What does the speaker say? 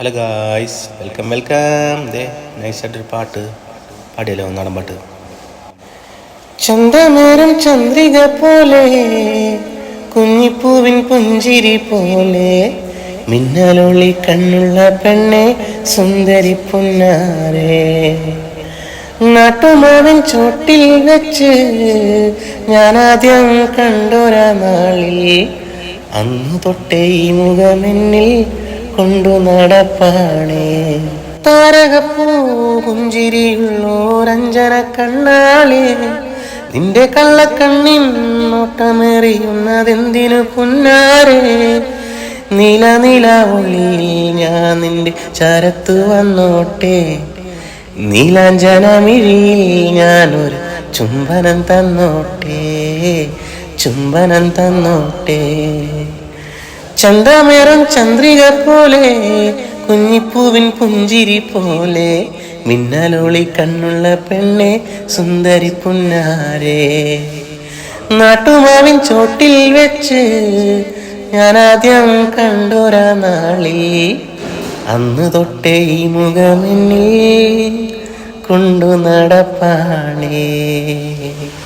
Hello guys, welcome welcome. നൈസായിട്ടൊരു പാട്ട് പാടിയല്ലോ, നാടൻ പാട്ട്. ചന്തമേറും ചന്ദ്രിക പോലെ, കുഞ്ഞിപ്പൂവിൻ പുഞ്ചിരി പോലെ, മിന്നലൊളി കണ്ണുള്ള പെണ്ണെ, സുന്ദരി പുന്നാരെ. നാട്ടുമാവിൻ ചോട്ടിൽ വെച്ച് ഞാനാദ്യം കണ്ടൊരാ നാളിൽ, അന്നു തൊട്ടേ ഈ മുഖമെന്നിൽ കൊണ്ടു നടപ്പാണേ. താരകപ്പൂ പുഞ്ചിരിയുള്ളോരഞ്ജന കണ്ണാളെ, നിന്റെ കള്ളക്കണ്ണിൻ നോട്ടമേറിയുന്നതെന്തിനു പുന്നാരെ. നീല നീല ഒളിയിൽ ഞാൻ നിന്റെ ചരത്തു വന്നോട്ടെ, നീലാഞ്ജനമിഴിയിൽ ഞാനൊരു ചുംബനം തന്നോട്ടെ, ചുംബനം തന്നോട്ടെ. ചന്തമേറും ചന്ദ്രിക പോലെ, കുഞ്ഞിപ്പൂവിൻ പുഞ്ചിരി പോലെ, മിന്നലൊളി കണ്ണുള്ള പെണ്ണെ, സുന്ദരി പുന്നാരെ. നാട്ടുമാവിൻ ചോട്ടിൽ വെച്ച് ഞാനാദ്യം കണ്ടൊരാ നാളിൽ, അന്ന് തൊട്ടേ ഈ മുഖമെന്നിൽ കൊണ്ടു നടപ്പാണേ.